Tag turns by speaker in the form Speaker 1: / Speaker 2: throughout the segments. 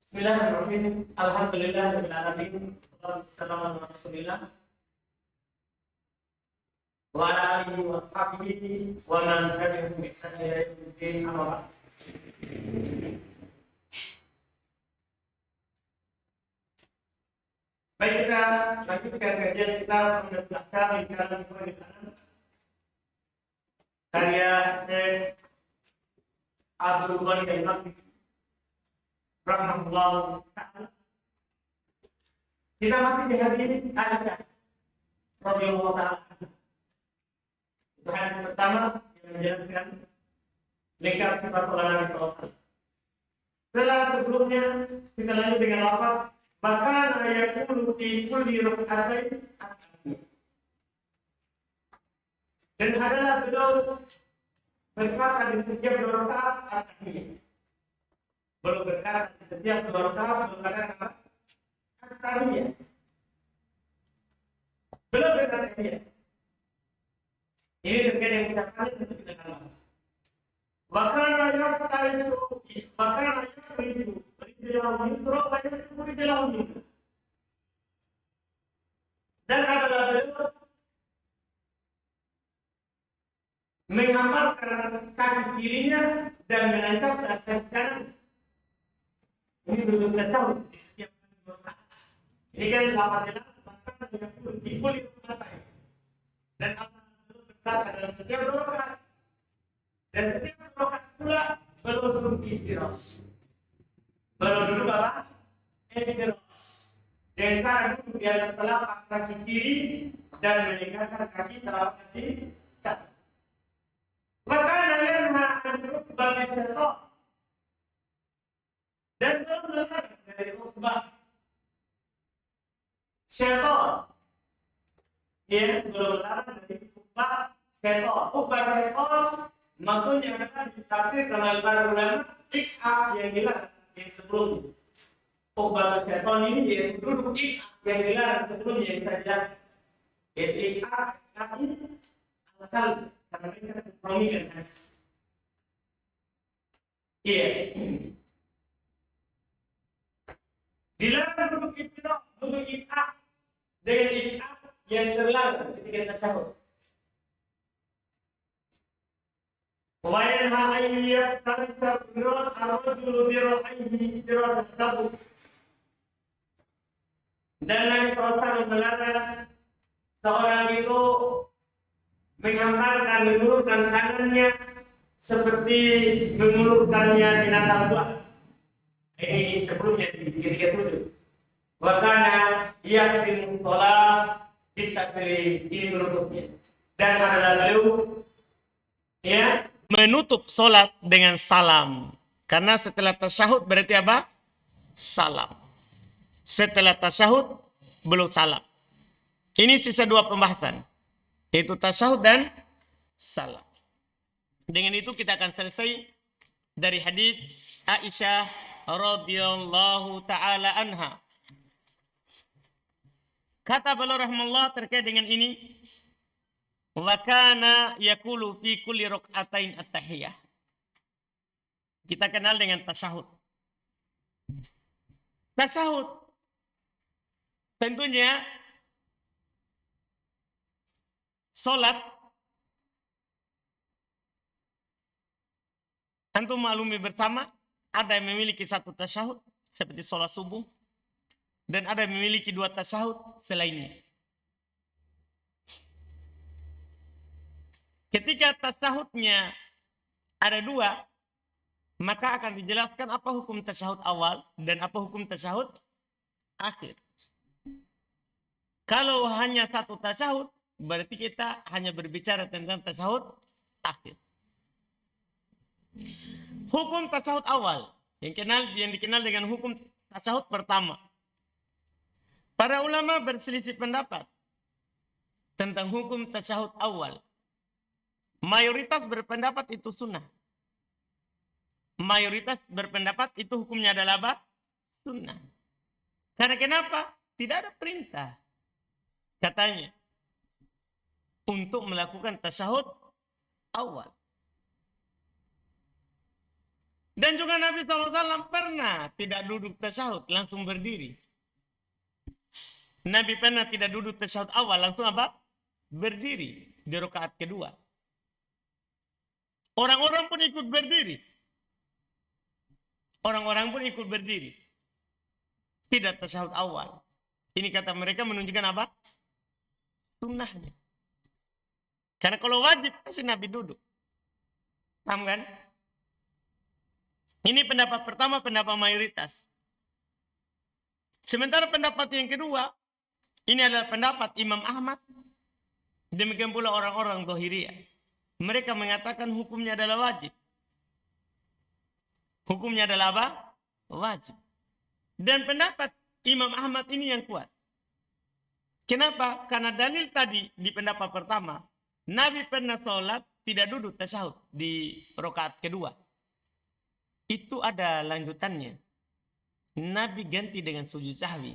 Speaker 1: Bismillahirrahmanirrahim. Alhamdulillahirabbil alamin. Wassalamu ala Rasulillah wa ala alihi wa sahbihi wa man tabi'ahum bi ihsan ila yaumil amma ba'd. Baik, kita lanjutkan kajian kita menjelaskan lingkaran perikanan karya Syekh Abdul Ghani Al-Maqdisi rahimahullah ta'ala. Kita masih di hadis Aisyah radhiyallahu ta'ala. Itu hadis pertama yang menjelaskan lingkar sifat Nabi SAW. Setelah sebelumnya kita lanjut dengan lafaz bahkan ayakulu fi kulli rak'atain at-tahiyah. Dan adalah beliau berkata di setiap dua rakaat at-tahiyah. Beliau berkata di setiap dua rakaat berkata at-tahiyah. Beliau berkata tahiyah. Ini terkait dengan ucapannya tentu kita akan bahas. Bahkan dan adalah beliau mengamalkan kaki kirinya dan menancap kaki kanan. Ini bentuk tasawuf di setiap rakaat. Ini kan lafaz jelas bahkan di kulit kata. Dan Allah berkata dalam setiap rakaat. Dan setiap rakaat pula belum duduk istiros. Belum duduk apa? Istiros. Dengan cara duduk di atas telapak kaki kiri dan meninggalkan kaki telapak kaki kanan. Maka yanha an rukbah syaitan. Dan belum melarang dari rukbah syaitan. Ya, belum melarang dari rukbah syaitan. Rukbah syaitan maksudnya adalah ditafsir oleh para ulama ik'ah yang dilarang yang sebelumnya. Uqbah syaitan ini yaitu duduk ik'ah yang dilarang sebelumnya yang saya jelaskan. Yaitu ik'ah kaki al-qalb karena mereka kompromikan hadis. Iya. Dilarang duduk ik'ah dengan ik'ah yang terlarang ketika tasyahud. وَيَنْهَى أَنْ يَفْتَرِشَ الرَّجُلُ بِرَأْيِهِ فِرَاشَ السَّبْوِ. Dan Nabi SAW melarang seorang itu menghamparkan, mengulurkan tangannya seperti mengulurkannya binatang buas. Ini sebelumnya ketika sujud. Wa kana yahtimu shalah bitaslim, ini menutupnya. Dan adalah beliau ya menutup solat dengan salam. Karena setelah tasyahud berarti apa? Salam. Setelah tasyahud belum salam. Ini sisa dua pembahasan. Yaitu tasyahud dan salam. Dengan itu kita akan selesai dari hadits Aisyah radhiyallahu taala anha. Kata beliau rahimahullah terkait dengan ini, wa kana yaqulu fi kulli rak'atain at-tahiyah. Kita kenal dengan tasyahud. Tasyahud tentunya salat antum maklumi bersama ada yang memiliki satu tasyahud seperti salat subuh dan ada yang memiliki dua tasyahud selainnya. Ketika tasyahudnya ada dua, maka akan dijelaskan apa hukum tasyahud awal dan apa hukum tasyahud akhir. Kalau hanya satu tasyahud, berarti kita hanya berbicara tentang tasyahud akhir. Hukum tasyahud awal yang dikenal dengan hukum tasyahud pertama. Para ulama berselisih pendapat tentang hukum tasyahud awal. Mayoritas berpendapat itu sunnah. Mayoritas berpendapat itu hukumnya adalah apa? Sunnah. Karena kenapa? Tidak ada perintah, katanya, untuk melakukan tasyahud awal.
Speaker 2: Dan juga Nabi SAW pernah tidak duduk tasyahud, langsung berdiri. Nabi pernah tidak duduk tasyahud awal, langsung apa? Berdiri di rakaat kedua. Orang-orang pun ikut berdiri. Orang-orang pun ikut berdiri. Tidak tasyahud awal. Ini kata mereka menunjukkan apa? Sunnahnya. Karena kalau wajib, pasti Nabi duduk. Paham kan? Ini pendapat pertama, pendapat mayoritas. Sementara pendapat yang kedua, ini adalah pendapat Imam Ahmad. Demikian pula orang-orang Zahiriyah. Mereka mengatakan hukumnya adalah wajib. Hukumnya adalah apa? Wajib. Dan pendapat Imam Ahmad ini yang kuat. Kenapa? Karena dalil tadi di pendapat pertama, Nabi pernah sholat tidak duduk tasyahud di rakaat kedua. Itu ada lanjutannya. Nabi ganti dengan sujud sahwi.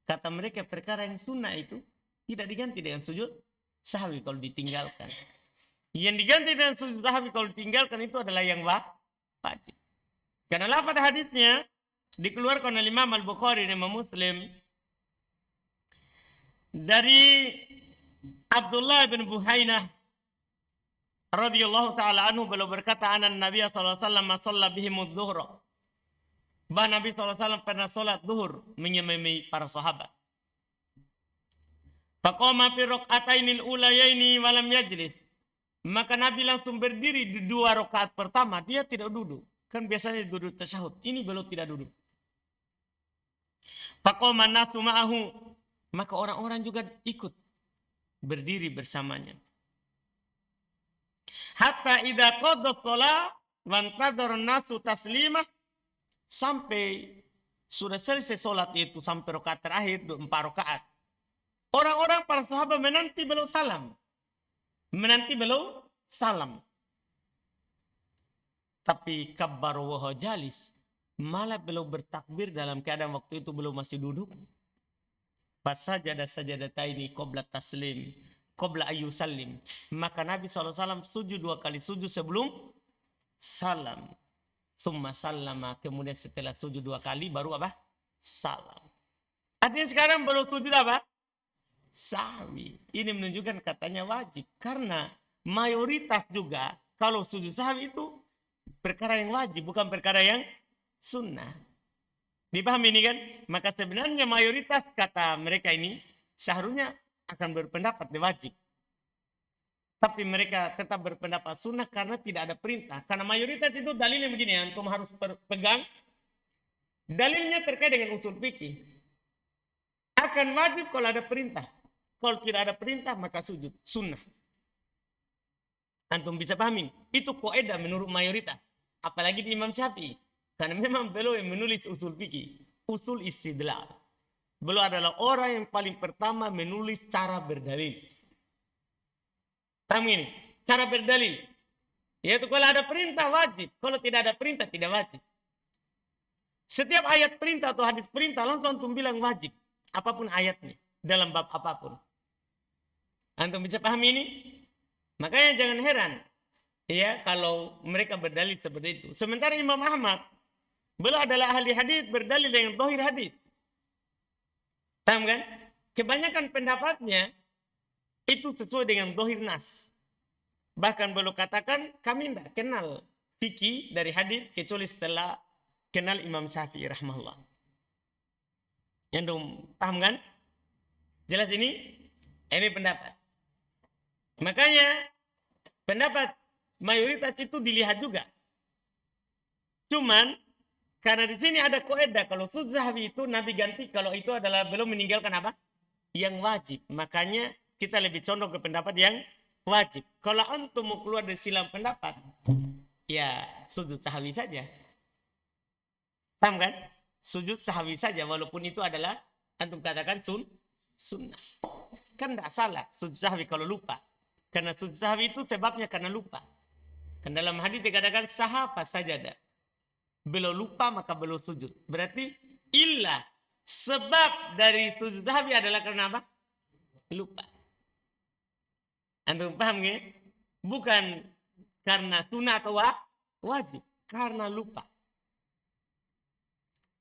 Speaker 2: Kata mereka perkara yang sunnah itu tidak diganti dengan sujud sahwi kalau ditinggalkan. Yang diganti dengan sujud sahwi kalau ditinggalkan itu adalah yang wajib. Karena lafaz hadisnya dikeluarkan oleh Imam Al-Bukhari dan Imam Muslim dari Abdullah bin Buhainah radhiyallahu taala anhu, beliau berkata, "Anan Nabi sallallahu alaihi wasallam shalla bihim adh-dhuhra." Bahwa Nabi sallallahu alaihi wasallam pernah salat zuhur menyemai para sahabat. Faqama fi rak'atainil ulayaini wa lam yajlis. Maka Nabi langsung berdiri di 2 rakaat pertama, dia tidak duduk. Kan biasanya duduk tasyahud, ini beliau tidak duduk. Faqama nasu ma'ahu. Maka orang-orang juga ikut berdiri bersamanya. Hatta idza qada shalah wa antadhara nasu taslimah, sampai sudah selesai salat itu sampai rakaat terakhir 4 rakaat. Orang-orang para sahabat menanti beliau salam. Menanti beliau salam. Tapi kabbar wa jalis, malah beliau bertakbir dalam keadaan waktu itu beliau masih duduk. Fasajada sajadataini qabla taslim, qabla ayyusallim. Maka Nabi SAW sujud 2 kali sujud sebelum salam. Summa sallama, kemudian setelah sujud 2 kali baru apa? Salam. Artinya sekarang baru sujud apa? Sahwi. Ini menunjukkan katanya wajib. Karena mayoritas juga kalau sujud sahwi itu perkara yang wajib, bukan perkara yang sunnah. Dipahami ini kan? Maka sebenarnya mayoritas kata mereka ini seharusnya akan berpendapat wajib. Tapi mereka tetap berpendapat sunnah karena tidak ada perintah. Karena mayoritas itu dalilnya begini, antum harus pegang. Dalilnya terkait dengan usul fikih. Akan wajib kalau ada perintah. Kalau tidak ada perintah maka sujud sunnah. Antum bisa pahami. Itu kaidah menurut mayoritas. Apalagi di Imam Syafi'i. Karena memang beliau yang menulis usul fikih. Usul istidlal. Beliau adalah orang yang paling pertama menulis cara berdalil. Paham ini? Cara berdalil. Yaitu kalau ada perintah wajib. Kalau tidak ada perintah tidak wajib. Setiap ayat perintah atau hadis perintah langsung antum bilang wajib. Apapun ayatnya. Dalam bab apapun. Antum bisa paham ini? Makanya jangan heran. Ya, kalau mereka berdalil seperti itu. Sementara Imam Ahmad, beliau adalah ahli hadis berdalil dengan zahir hadis. Paham kan? Kebanyakan pendapatnya itu sesuai dengan zahir nas. Bahkan beliau katakan, kami tidak kenal fikih dari hadis kecuali setelah kenal Imam Syafi'i rahimahullah. Yang paham kan? Jelas ini? Ini pendapat. Makanya pendapat mayoritas itu dilihat juga. Cuman karena di sini ada kaidah kalau sujud sahwi itu Nabi ganti kalau itu adalah belum meninggalkan apa? Yang wajib. Makanya kita lebih condong ke pendapat yang wajib. Kalau antum mau keluar dari silang pendapat, ya sujud sahwi saja. Paham kan? Sujud sahwi saja walaupun itu adalah antum katakan sunnah. Kan tidak salah sujud sahwi kalau lupa. Karena sujud sahwi itu sebabnya karena lupa. Kan dalam hadis dikatakan sahafa sajada. Beliau lupa maka beliau sujud. Berarti illa sebab dari sujud sahwi adalah karena apa? Lupa. Antum paham nggak? Bukan karena sunnah atau wajib. Karena lupa.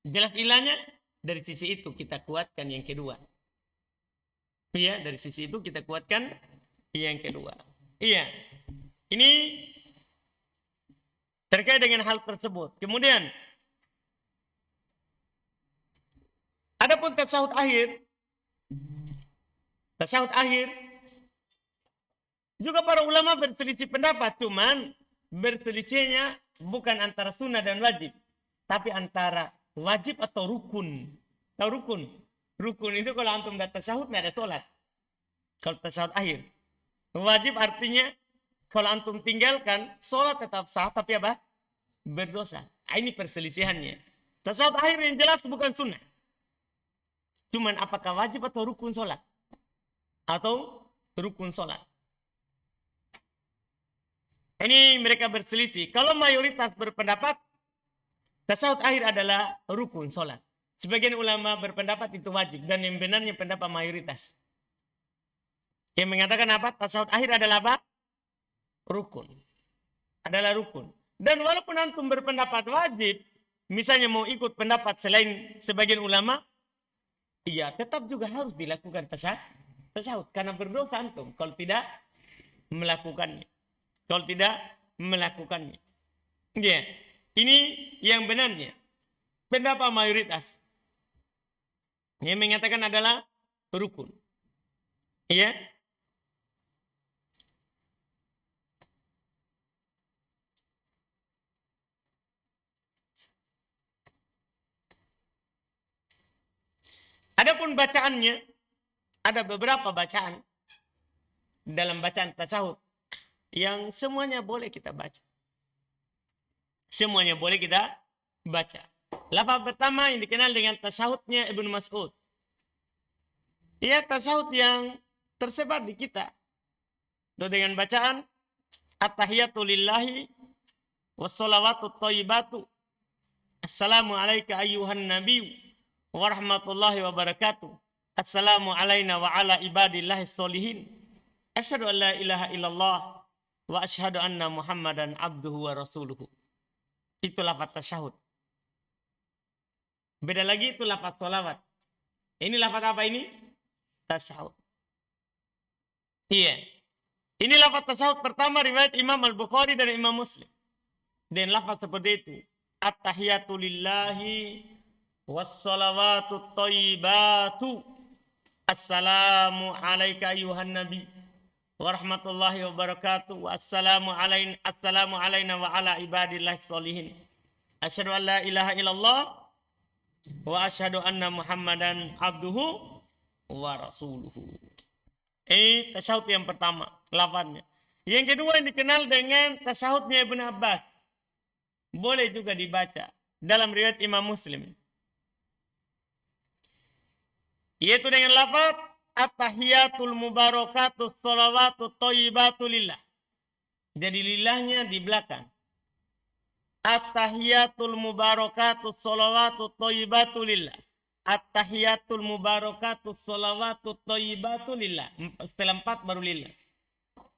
Speaker 2: Jelas ilahnya? Dari sisi itu kita kuatkan yang kedua. Iya, dari sisi itu kita kuatkan yang kedua. Iya. Ini terkait dengan hal tersebut. Kemudian adapun tasyahud akhir juga para ulama berselisih pendapat, cuman berselisihnya bukan antara sunnah dan wajib, tapi antara wajib atau rukun. Tahu rukun? Rukun itu kalau antum dah tasyahud tidak ada sholat. Kalau tasyahud akhir. Wajib artinya kalau antum tinggalkan sholat tetap sah, tapi apa? Berdosa. Ini perselisihannya. Tasyahud akhir yang jelas bukan sunnah. Cuman apakah wajib atau rukun sholat? Atau rukun sholat. Ini mereka berselisih. Kalau mayoritas berpendapat tasyahud akhir adalah rukun sholat. Sebagian ulama berpendapat itu wajib. Dan yang benarnya pendapat mayoritas. Yang mengatakan apa? Tasyahud akhir adalah apa? Rukun. Adalah rukun. Dan walaupun antum berpendapat wajib, misalnya mau ikut pendapat selain sebagian ulama, iya tetap juga harus dilakukan tasyahud. Karena berdosa antum kalau tidak melakukannya. Ya, ini yang benarnya. Pendapat mayoritas. Yang mengatakan adalah rukun. Iya. Adapun bacaannya, ada beberapa bacaan dalam bacaan tasyahud yang semuanya boleh kita baca. Semuanya boleh kita baca. Lafaz pertama yang dikenal dengan tasyahudnya Ibnu Mas'ud. Ia tasyahud yang tersebar di kita. Itu dengan bacaan At-tahiyatu lillahi wassalawatu thayyibatu. Assalamu alayka ayyuhan nabiyyu wa rahmatullahi wa barakatuh. Assalamu alayna wa ala ibadillahi sholihin. Asyhadu an la ilaha illallah wa asyhadu anna Muhammadan abduhu wa rasuluhu. Itu lafaz tasyahud. Beda lagi itu lafaz sholawat. Ini lafaz apa ini? Tasyahud. Iya. Ini lafaz tasyahud pertama riwayat Imam Al-Bukhari dan Imam Muslim. Dan lafaz seperti itu. At-tahiyatu lillahi wassalawatu thayyibatu. Assalamu alayka ayyuhan nabi wa rahmatullahi wa barakatuh. Assalamu alayna wa ala ibadillahi sholihin. Asyhadu an la ilaha illallah wa asyhadu anna Muhammadan abduhu wa rasuluhu. Ini tasyahud yang pertama, lafaznya. Yang kedua yang dikenal dengan tasyahudnya Ibnu Abbas. Boleh juga dibaca dalam riwayat Imam Muslim. Yaitu dengan lafaz at-tahiyatul mubarakatus sholawatut thayyibatu lillah. Jadi lillahnya di belakang. At-tahiyatul mubarakatus sholawatut thayyibatu lillah. At-tahiyatul mubarakatus sholawatut thayyibatu lillah. Setelah 4 baru lillah.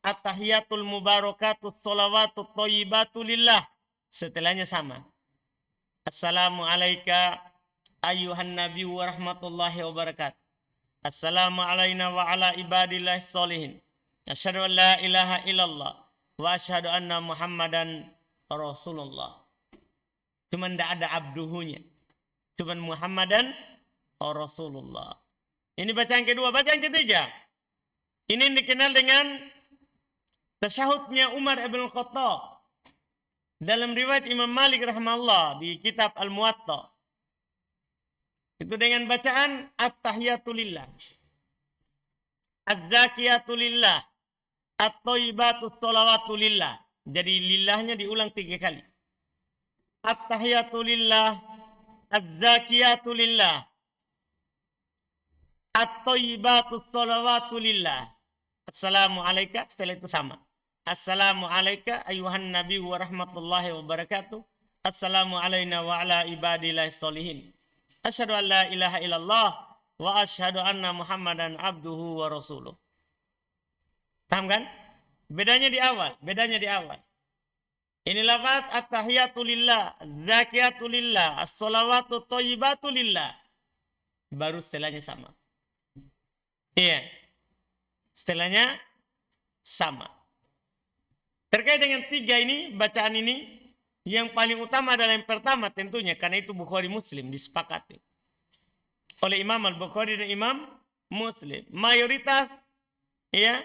Speaker 2: At-tahiyatul mubarakatus sholawatut thayyibatu lillah. Setelahnya sama. Assalamu alayka ayyuhan nabi wa rahmatullahi wa barakatuh. Assalamu alayna wa ala ibadillahi sholihin. Asyhadu an la ilaha illallah wa asyhadu anna Muhammadan Rasulullah. Cuman tidak ada abduhunya. Cuman Muhammadan Rasulullah. Ini bacaan kedua. Bacaan ketiga. Ini dikenal dengan tasyahudnya Umar ibn Khattab. Dalam riwayat Imam Malik rahimahullah di kitab Al-Muwatta. Itu dengan bacaan At-tahiyatu lillah. Az-zakiyatu lillah. At-thayyibatu sholawatu lillah. Jadi lillahnya diulang 3 kali. At-tahiyatu lillah. Az-zakiyatu lillah. At-thayyibatu sholawatu lillah. Assalamu alayka. Setelah itu sama. Assalamu alayka ayuhan nabi wa rahmatullahi wa barakatuh. Assalamu alayna wa ala ibadillahi sholihin. Asyhadu an la ilaha illallah wa asyhadu anna Muhammadan abduhu wa rasuluh. Paham kan? Bedanya di awal. Ini lafaz at-tahiyatu lillah, zakiyatu lillah, as-salawatu thayyibatu lillah. Baru setelahnya sama. Iya. Setelahnya sama. Terkait dengan tiga ini, bacaan ini, yang paling utama adalah yang pertama tentunya, karena itu Bukhari Muslim disepakati oleh Imam Al-Bukhari dan Imam Muslim. Mayoritas, ya,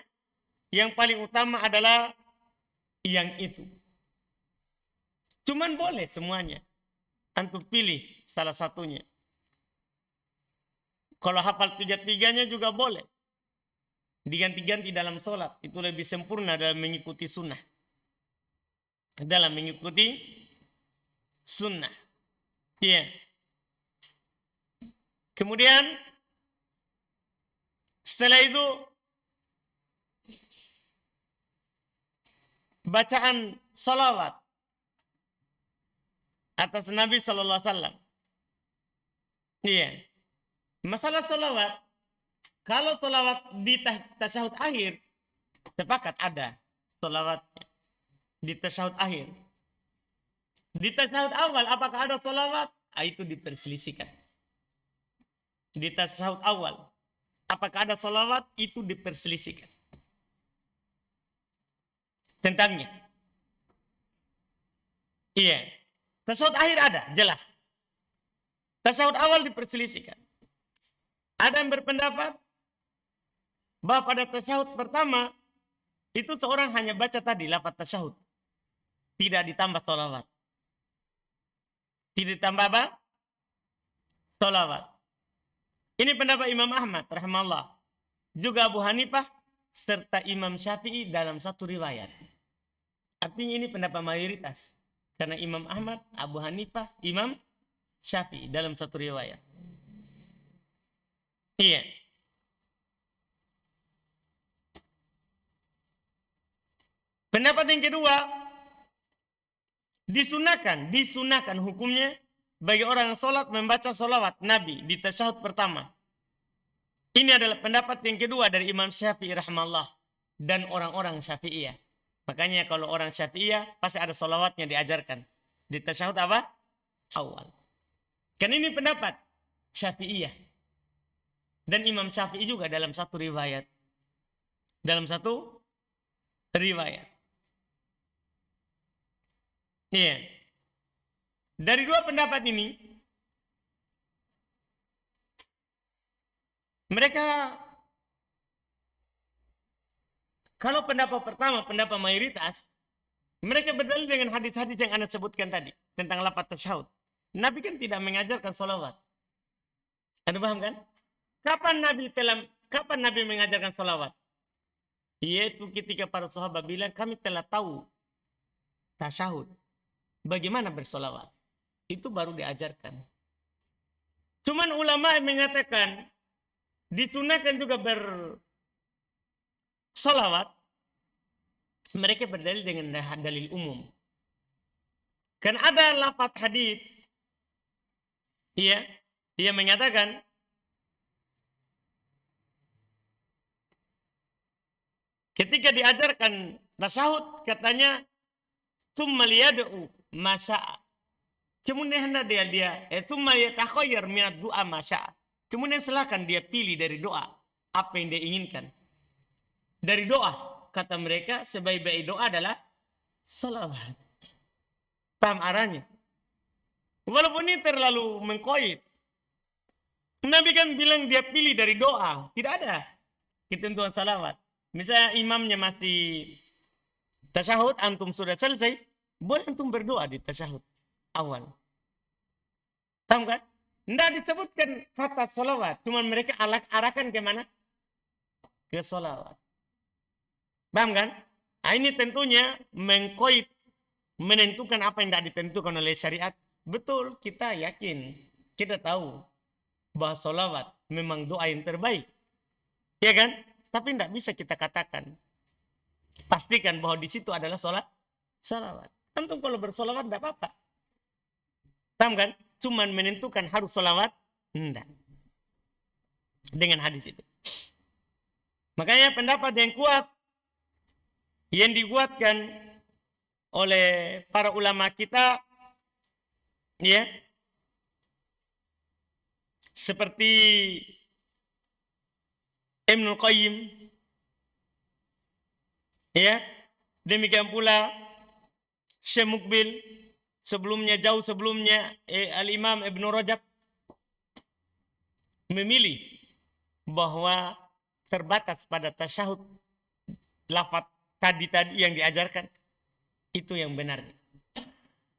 Speaker 2: yang paling utama adalah yang itu. Cuman boleh semuanya. Antum pilih salah satunya. Kalau hafal tiga-tiganya juga boleh. Diganti-ganti dalam sholat. Itu lebih sempurna dalam mengikuti sunnah. Dalam mengikuti sunnah. Iya. Kemudian setelah itu bacaan salawat atas Nabi Sallallahu Alaihi Wasallam. Iya. Masalah salawat, kalau salawat di tasyahud akhir, sepakat ada salawatnya di tasyahud akhir. Di tasyahud awal, apakah ada salawat? Itu diperselisihkan. Di tasyahud awal, apakah ada salawat? Itu diperselisihkan tentangnya. Iya. Tasyahud akhir ada, jelas. Tasyahud awal diperselisihkan. Ada yang berpendapat bahwa pada tasyahud pertama itu seorang hanya baca tadi lafaz tasyahud, tidak ditambah sholawat. Tidak ditambah apa? Sholawat. Ini pendapat Imam Ahmad rahimahullah, juga Abu Hanifah serta Imam Syafi'i dalam satu riwayat. Artinya ini pendapat mayoritas. Karena Imam Ahmad, Abu Hanifah, Imam Syafi'i dalam satu riwayat. Iya. Pendapat yang kedua, disunahkan hukumnya bagi orang yang sholat membaca sholawat Nabi di tasyahud pertama. Ini adalah pendapat yang kedua dari Imam Syafi'i rahimahullah dan orang-orang Syafi'iyah. Makanya kalau orang Syafi'iyah pasti ada sholawatnya diajarkan di tasyahud apa? Awal. Kan ini pendapat Syafi'iyah. Dan Imam Syafi'i juga dalam satu riwayat. Dalam satu riwayat. Iya. Dari dua pendapat ini, mereka, kalau pendapat pertama, pendapat mayoritas, mereka berdalil dengan hadis-hadis yang Anda sebutkan tadi tentang lafaz tasyahud. Nabi kan tidak mengajarkan sholawat. Anda paham kan? Kapan Nabi mengajarkan sholawat? Yaitu ketika para sahabat bilang, kami telah tahu tasyahud. Bagaimana bersolawat? Itu baru diajarkan. Cuman ulama mengatakan disunahkan juga bersolawat. Mereka berdalil dengan dalil umum. Kan ada lafaz hadis, iya, dia mengatakan ketika diajarkan tasyahud katanya summa liyad'u masya'a. Kemudian dia summa yatakhayyar minad du'a masya'a. Kemudian silakan dia pilih dari doa apa yang dia inginkan. Dari doa, kata mereka, sebaik-baik doa adalah salawat. Paham arahnya? Walaupun ini terlalu mengkoit. Nabi kan bilang dia pilih dari doa. Tidak ada ketentuan salawat. Misalnya imamnya masih tasyahud, antum sudah selesai, boleh antum berdoa di tasyahud awal. Paham kan? Tidak disebutkan kata salawat. Cuma mereka arahkan ke mana? Ke salawat. Paham kan? Nah, ini tentunya mengkoit, menentukan apa yang tidak ditentukan oleh syariat. Betul, kita yakin, kita tahu bahwa salawat memang doa yang terbaik. Ya kan? Tapi tidak bisa kita katakan, pastikan bahwa di situ adalah salawat. Antum kalau bersolawat tidak apa-apa. Paham kan? Cuman menentukan harus salawat, tidak. Dengan hadis itu. Makanya pendapat yang kuat, yang dikuatkan oleh para ulama kita, ya, seperti Ibnul Qayyim, ya, demikian pula Syekh Mukbil, jauh sebelumnya Al-Imam Ibnu Rajab, memilih bahwa terbatas pada tasyahud lafaz tadi yang diajarkan, itu yang benar.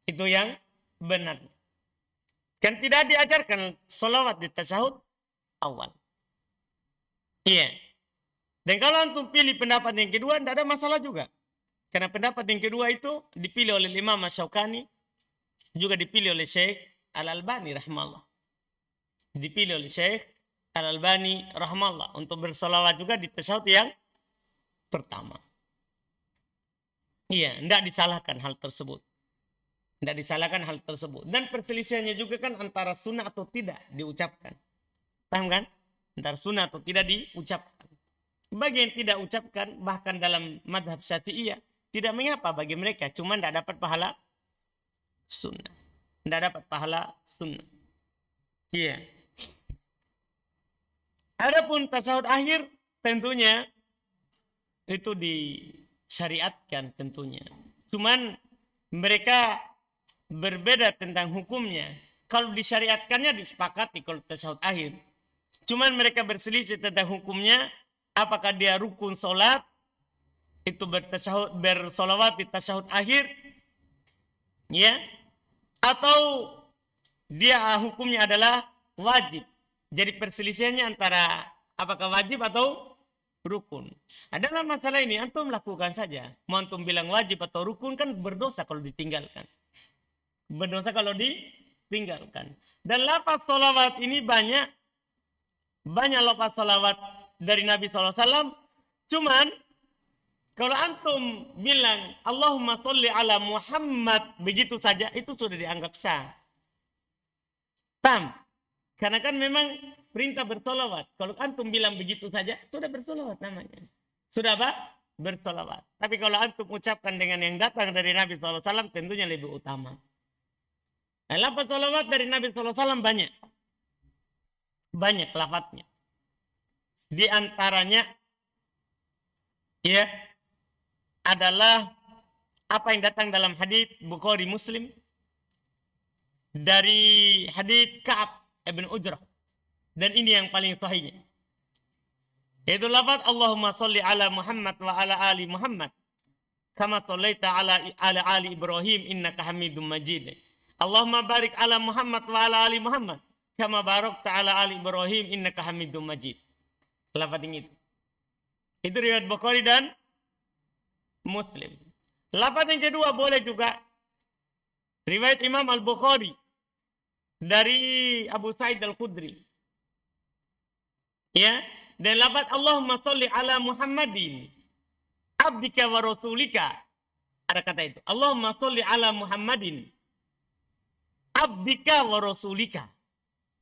Speaker 2: Itu yang benar. Kan tidak diajarkan salawat di tasyahud awal. Iya. Dan kalau antum pilih pendapat yang kedua, tidak ada masalah juga. Karena pendapat yang kedua itu dipilih oleh Imam Asy-Syaukani, juga dipilih oleh Syekh Al-Albani rahimahullah. Dipilih oleh Syekh Al-Albani rahimahullah untuk bersalawat juga di tasyahud yang pertama. Iya, tidak disalahkan hal tersebut. Tidak disalahkan hal tersebut. Dan perselisihannya juga kan antara sunnah atau tidak diucapkan. Paham kan? Antara sunnah atau tidak diucapkan. Bagi yang tidak ucapkan, bahkan dalam madhab Syafi'iyah, tidak mengapa bagi mereka. Cuma tidak dapat pahala sunnah. Tidak dapat pahala sunnah. Iya. Adapun tasyahud akhir, tentunya itu disyariatkan tentunya. Cuman mereka berbeda tentang hukumnya. Kalau disyariatkannya disepakati kalau tasyahud akhir. Cuman mereka berselisih tentang hukumnya. Apakah dia rukun solat, itu bersolawat di tasyahud akhir, ya, atau dia hukumnya adalah wajib. Jadi perselisihannya antara apakah wajib atau rukun. Dalam masalah ini antum lakukan saja. Mau antum bilang wajib atau rukun kan berdosa kalau ditinggalkan. Berdosa kalau ditinggalkan. Dan lafaz salawat ini banyak lafaz salawat dari Nabi SAW. Cuman kalau antum bilang Allahumma sholli ala Muhammad begitu saja, itu sudah dianggap sah. Paham? Karena kan memang perintah bersolawat. Kalau antum bilang begitu saja, sudah bersolawat namanya. Sudah apa? Bersolawat. Tapi kalau antum ucapkan dengan yang datang dari Nabi SAW, tentunya lebih utama. Nah, lafaz solawat dari Nabi SAW banyak. Banyak lafaznya. Di antaranya, ya, adalah apa yang datang dalam hadits Bukhari Muslim dari hadits Ka'ab ibn Ujrah. Dan ini yang paling sahihnya. Yaitu lafaz Allahumma sholli ala Muhammad wa ala ali Muhammad. Kama shallaita ala ali Ibrahim innaka Hamidum Majid. Allahumma barik ala Muhammad wa ala ali Muhammad. Kama barakta ala ali Ibrahim innaka Hamidum Majid. Lafaz ini. Itu riwayat Bukhari dan Muslim. Lafaz yang kedua boleh juga riwayat Imam Al-Bukhari dari Abu Sa'id Al-Khudri. Ya, dan lafaz Allahumma sholli ala Muhammadin abdika wa rasulika. Ada kata itu. Allahumma sholli ala Muhammadin abdika wa rasulika.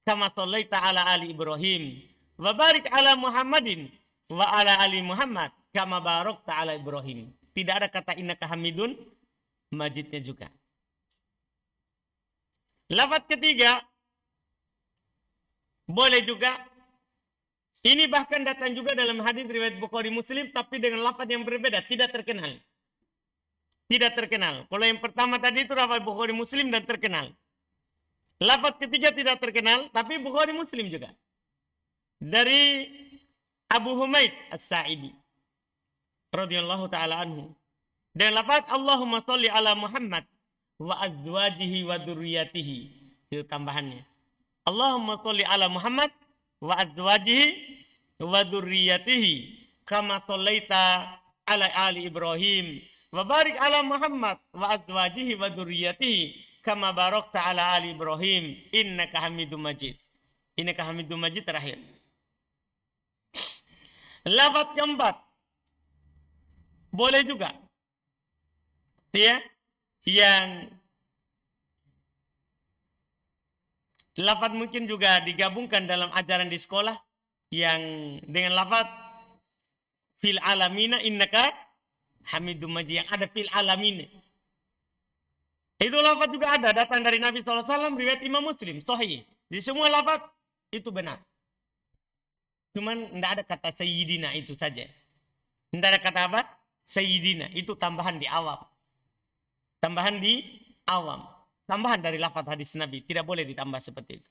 Speaker 2: Kama shallaita ala ali Ibrahim. Wa barik ala Muhammadin wa ala ali Muhammad kama barakta ala Ibrahim. Tidak ada kata innaka Hamidun Majidnya juga. Lafaz ketiga boleh juga. Ini bahkan datang juga dalam hadis riwayat Bukhari Muslim tapi dengan lafaz yang berbeda, tidak terkenal. Tidak terkenal. Kalau yang pertama tadi itu lafaz Bukhari Muslim dan terkenal. Lafaz ketiga tidak terkenal tapi Bukhari Muslim juga. Dari Abu Humaid As-Sa'idi radhiyallahu taala anhu. Dan lafaz Allahumma sholli ala Muhammad wa azwajihi wa dzurriyyatihi. Itu tambahannya. Allahumma sholli ala Muhammad wa azwajihi wa dzurriyyatihi kama shallaita ala ali Ibrahim wa barik ala Muhammad wa azwajihi wa dzurriyyatihi kama barakta ala ali Ibrahim innaka Hamidum Majid. Innaka Hamidum Majid terakhir. Lafaz keempat boleh juga, ya, yang lafaz mungkin juga digabungkan dalam ajaran di sekolah yang dengan lafaz fil alamina innaka Hamidum Majid, yang ada fil alamin. Itu lafaz juga ada datang dari Nabi SAW, riwayat Imam Muslim, sahih. Di semua lafaz itu benar. Cuman tidak ada kata sayyidina itu saja. Tidak ada kata apa? Sayyidina. Itu tambahan di awam. Tambahan di awam. Tambahan dari lafaz hadis Nabi. Tidak boleh ditambah seperti itu.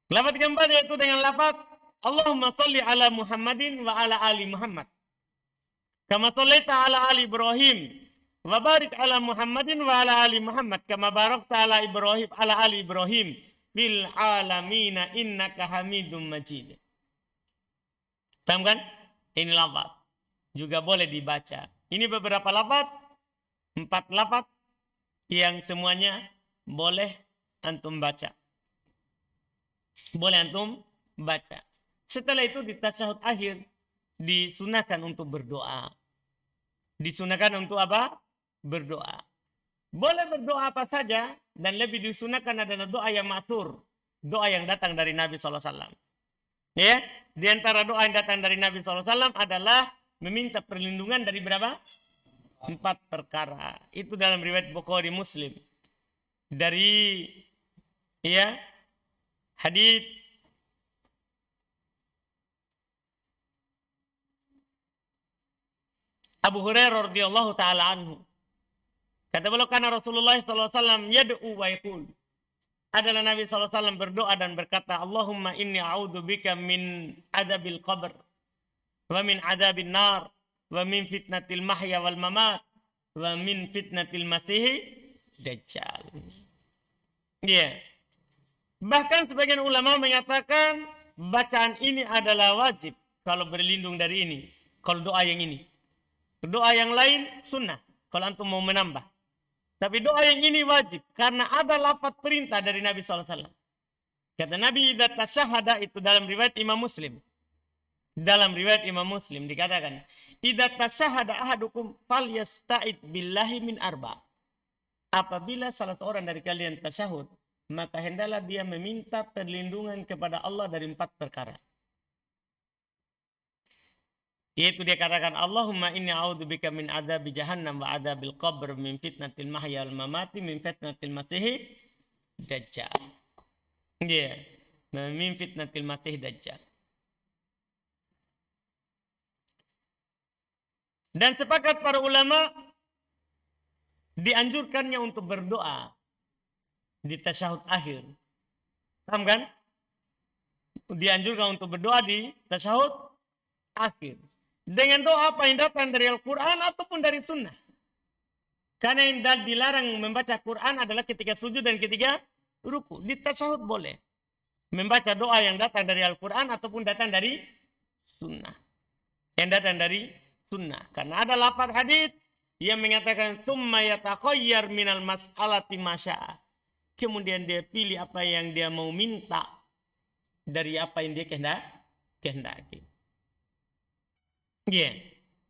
Speaker 2: Lafaz keempat yaitu dengan lafaz Allahumma salli ala Muhammadin wa ala ali Muhammad. Kama sallaita ala ali Ibrahim wa barik ala Muhammadin wa ala ali Muhammad kama barakta ala Ibrahim ala ali Ibrahim fil alamina innaka Hamidum Majid. Paham kan? Ini lafaz. Juga boleh dibaca. Ini beberapa lafaz, 4 lafaz yang semuanya boleh antum baca. Boleh antum baca. Setelah itu di tasyahud akhir disunahkan untuk berdoa. Disunahkan untuk apa? Berdoa. Boleh berdoa apa saja dan lebih disunahkan adalah doa yang ma'thur. Doa yang datang dari Nabi SAW. Ya, di antara doa yang datang dari Nabi SAW adalah meminta perlindungan dari berapa? 4 perkara. Itu dalam riwayat Bukhari Muslim. Dari ya hadits Abu Hurairah radhiyallahu taala anhu. Kata beliau karena Rasulullah sallallahu alaihi wasallam yad'u wa yaqul. Adalah Nabi sallallahu alaihi wasallam berdoa dan berkata, "Allahumma inni a'udzubika min adzabil qabr wa min adzabin nar wa min fitnatil mahya wal mamat wa min fitnatil masih dajjal." Ya. Bahkan sebagian ulama mengatakan bacaan ini adalah wajib kalau berlindung dari ini. Kalau doa yang ini. Doa yang lain sunnah kalau antum mau menambah. Tapi doa yang ini wajib karena ada lafaz perintah dari Nabi SAW. Kata Nabi, idza tasyahada, itu dalam riwayat Imam Muslim. Dalam riwayat Imam Muslim dikatakan, idza tasyahada ahadukum falyasta'id billahi min arba. Apabila salah seorang dari kalian tasyahud, maka hendaklah dia meminta perlindungan kepada Allah dari 4 perkara. Yaitu dia katakan, Allahumma inni a'udzubika min adzabi jahannam wa adzabil qabr min fitnatil mahya wal mamati min fitnatil masih dajjal. Ya, min fitnatil masih dajjal. Dan sepakat para ulama dianjurkannya untuk berdoa di tasyahud akhir. Paham kan? Dianjurkan untuk berdoa di tasyahud akhir. Dengan doa apa yang datang dari Al-Quran ataupun dari sunnah. Karena yang dilarang membaca Quran adalah ketika sujud dan ketika ruku. Di tasyahud boleh. Membaca doa yang datang dari Al-Quran ataupun datang dari sunnah. Yang datang dari sunnah. Karena ada lafaz hadits yang mengatakan summa yatakhayyar minal mas'alati masya'a. Kemudian dia pilih apa yang dia mau minta dari apa yang dia kehendaki. Ya,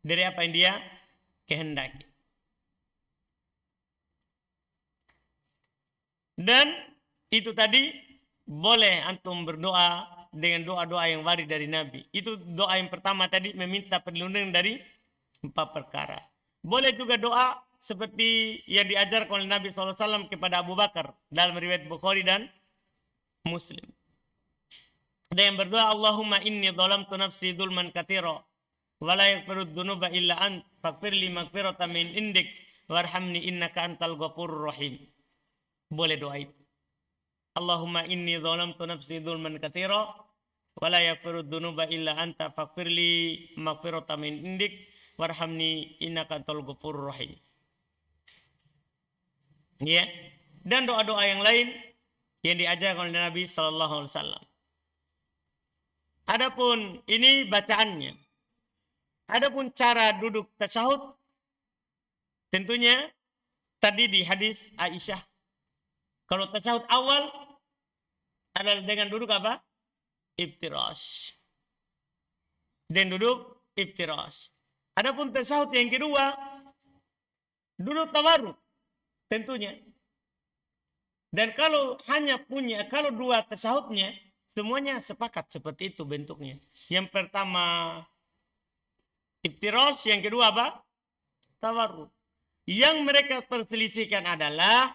Speaker 2: dari apa yang dia kehendaki. Dan itu tadi boleh antum berdoa dengan doa-doa yang warid dari Nabi. Itu doa yang pertama tadi, meminta perlindungan dari 4 perkara. Boleh juga doa seperti yang diajarkan oleh Nabi SAW kepada Abu Bakar dalam riwayat Bukhari dan Muslim. Dan yang berdoa, Allahumma inni dhalamtu nafsi dzulman katsira wa la yaghfiru dzunuba illa ant faghfirli maghfiratan min indik warhamni innaka antal ghafurur rahim. Boleh doa itu. Allahumma inni dhalamtu nafsi dzulman katsira wa la yaghfiru dzunuba illa anta faghfirli maghfiratan min indik warhamni innaka antal ghafurur rahim. Ya. Dan doa-doa yang lain yang diajarkan oleh Nabi sallallahu alaihi wasallam. Adapun ini bacaannya. Adapun cara duduk tasyahud, tentunya tadi di hadis Aisyah. Kalau tasyahud awal adalah dengan duduk apa? Iftirash. Dan duduk iftirash. Adapun tasyahud yang kedua, duduk tawarruk. Tentunya. Dan kalau kalau 2 tasyahudnya, semuanya sepakat seperti itu bentuknya. Yang pertama iftirash, yang kedua apa? Tawarruk. Yang mereka perselisihkan adalah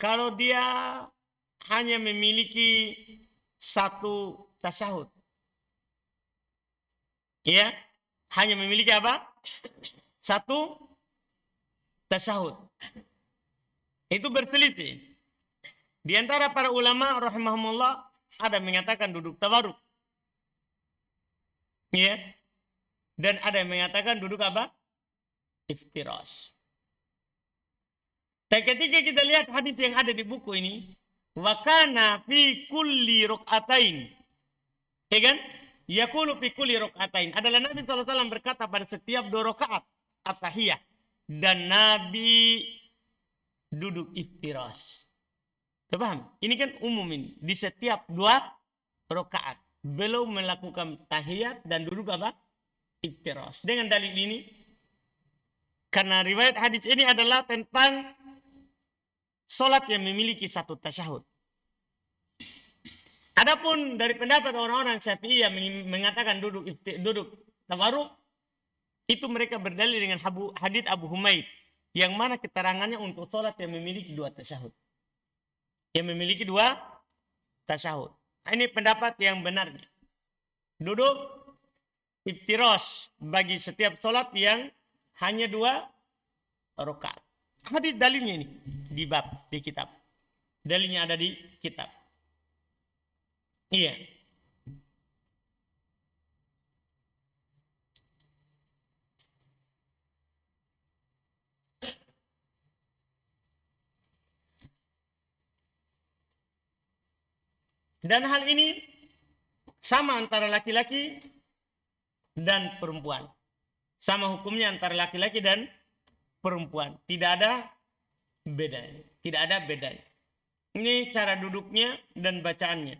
Speaker 2: kalau dia hanya memiliki satu tasyahud. Ya, hanya memiliki apa? Satu tasyahud. Itu berselisih. Di antara para ulama rahimahumullah ada mengatakan duduk tawarruk. Ya. Dan ada yang mengatakan duduk apa? Iftirash. Dan ketika kita lihat hadis yang ada di buku ini, wa kana fi kulli rakaatain. Ya kan? Yaqulu fi kulli rakaatain. Adalah Nabi SAW berkata pada setiap 2 rakaat at-tahiyah. Dan Nabi duduk iftirash. Paham? Ini kan umum ini. Di setiap 2 rakaat. Belum melakukan tahiyat dan duduk apa? Iftirash. Dengan dalil ini, karena riwayat hadis ini adalah tentang solat yang memiliki satu tasyahud. Adapun dari pendapat orang-orang Syafi'i yang mengatakan duduk tawarruk, itu mereka berdalil dengan hadits Abu Humaid, yang mana keterangannya untuk solat yang memiliki 2 tasyahud. Yang memiliki 2 tasyahud. Ini pendapat yang benarnya. Duduk iftirash bagi setiap solat yang hanya 2 rakaat. Hadis dalilnya ini di bab, di kitab. Dalilnya ada di kitab. Iya. Dan hal ini sama antara laki-laki dan perempuan. Sama hukumnya antara laki-laki dan perempuan. Tidak ada bedanya. Tidak ada bedanya. Ini cara duduknya dan bacaannya.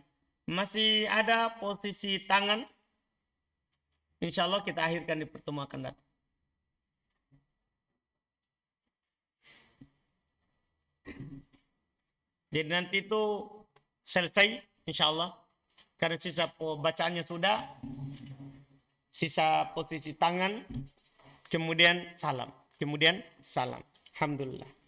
Speaker 2: Masih ada posisi tangan. Insya Allah kita akhirkan di pertemuan akan datang. Jadi nanti itu selesai insya Allah. Karena sisa bacaannya sudah. Sisa posisi tangan. Kemudian salam. Alhamdulillah.